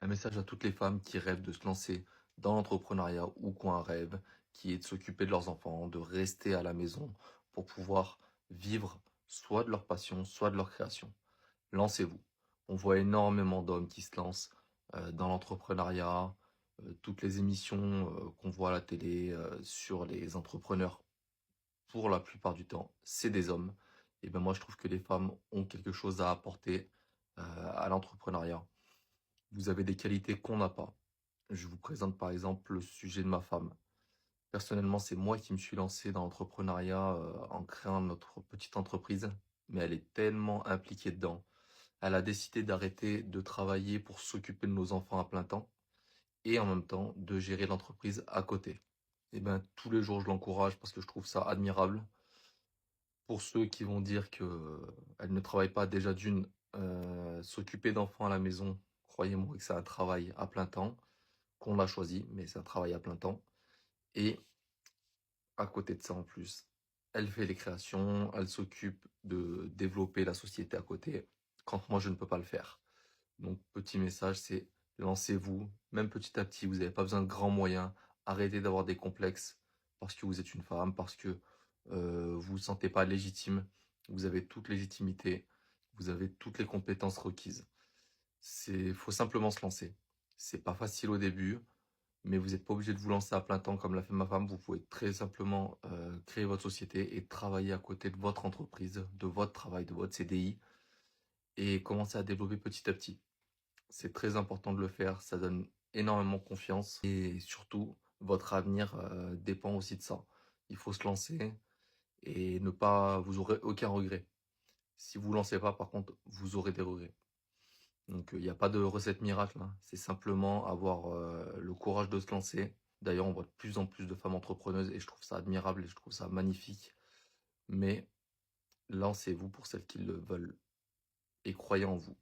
message à toutes les femmes qui rêvent de se lancer dans l'entrepreneuriat ou qui ont un rêve, qui est de s'occuper de leurs enfants, de rester à la maison pour pouvoir vivre soit de leur passion, soit de leur création. Lancez-vous. On voit énormément d'hommes qui se lancent dans l'entrepreneuriat, toutes les émissions qu'on voit à la télé sur les entrepreneurs, pour la plupart du temps, c'est des hommes. Et ben moi, je trouve que les femmes ont quelque chose à apporter à l'entrepreneuriat. Vous avez des qualités qu'on n'a pas. Je vous présente par exemple le sujet de ma femme. Personnellement, c'est moi qui me suis lancé dans l'entrepreneuriat en créant notre petite entreprise, mais elle est tellement impliquée dedans. Elle a décidé d'arrêter de travailler pour s'occuper de nos enfants à plein temps et en même temps de gérer l'entreprise à côté. Et ben tous les jours, je l'encourage parce que je trouve ça admirable. Pour ceux qui vont dire que elle ne travaille pas, déjà d'une, s'occuper d'enfants à la maison, croyez-moi que c'est un travail à plein temps, qu'on a choisi, mais c'est un travail à plein temps. Et à côté de ça, en plus, elle fait les créations, elle s'occupe de développer la société à côté, quand moi je ne peux pas le faire. Donc, petit message, c'est lancez-vous, même petit à petit, vous n'avez pas besoin de grands moyens, arrêtez d'avoir des complexes parce que vous êtes une femme, parce que vous ne vous sentez pas légitime, vous avez toute légitimité, vous avez toutes les compétences requises. Faut simplement se lancer. C'est pas facile au début, mais vous n'êtes pas obligé de vous lancer à plein temps comme l'a fait ma femme. Vous pouvez très simplement créer votre société et travailler à côté de votre entreprise, de votre travail, de votre CDI et commencer à développer petit à petit. C'est très important de le faire, ça donne énormément confiance et surtout, votre avenir dépend aussi de ça. Il faut se lancer et ne pas, vous aurez aucun regret. Si vous ne lancez pas, par contre, vous aurez des regrets. Donc, il n'y a pas de recette miracle, hein. C'est simplement avoir le courage de se lancer. D'ailleurs, on voit de plus en plus de femmes entrepreneuses et je trouve ça admirable et je trouve ça magnifique. Mais lancez-vous pour celles qui le veulent et croyez en vous.